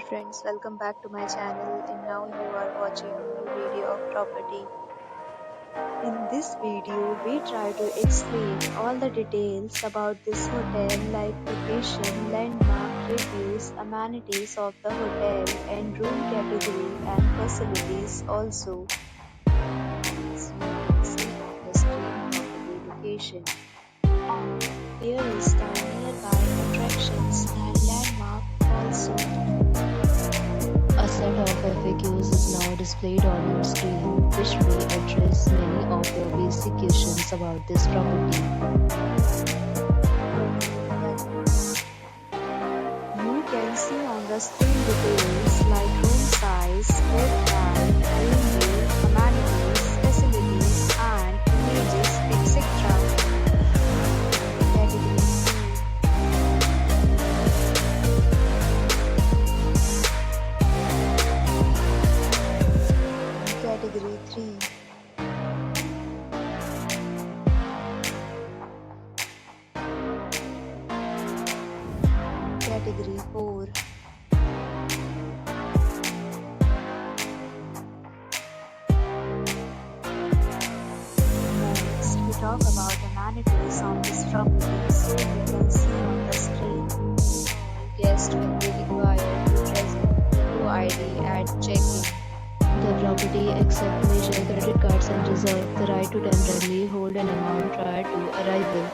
friends, welcome back to my channel and now you are watching new video of property. In this video, we try to explain all the details about this hotel like location, landmark, reviews, amenities of the hotel and room category and facilities also. As you can see on the screen property location. Here is the nearby attractions and landmark also. A set of FAQs is now displayed on your screen, which may address many of your basic questions about this property. You can see on the screen details like room size, bed time, review, amenities, facilities, and images, etc. Category 2. Category 3. Category 4. Next, we talk about amenities on this property, so you can see on the screen. Guests will be required to present photo ID at check-in. The property accepts major credit cards and reserves the right to temporarily hold an amount prior to arrival.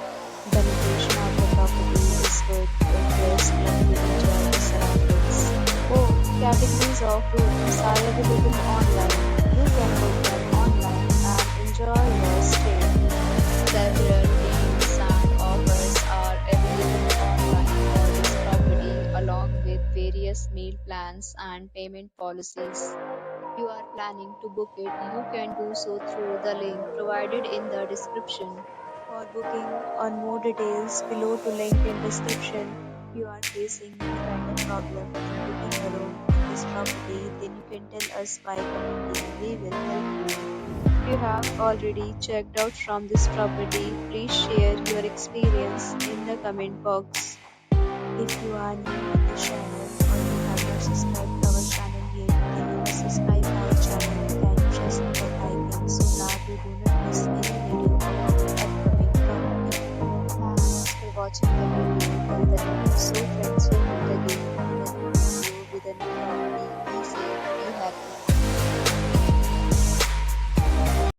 The location of the property is good if guests love to enjoy the surroundings. Both categories of rooms are available online. You can book them online and enjoy your stay. Several deals and offers are available online for this property along with various meal plans and payment policies. If you are planning to book it, you can do so through the link provided in the description. For booking or more details, below to link in description. If you are facing any kind of problem in booking a room in this property, then you can tell us by commenting. We will help you. If you have already checked out from this property, please share your experience in the comment box. If you are new on the channel or you have not subscribed our channel yet, then you must subscribe our channel and press the bell icon so that you do not miss any video.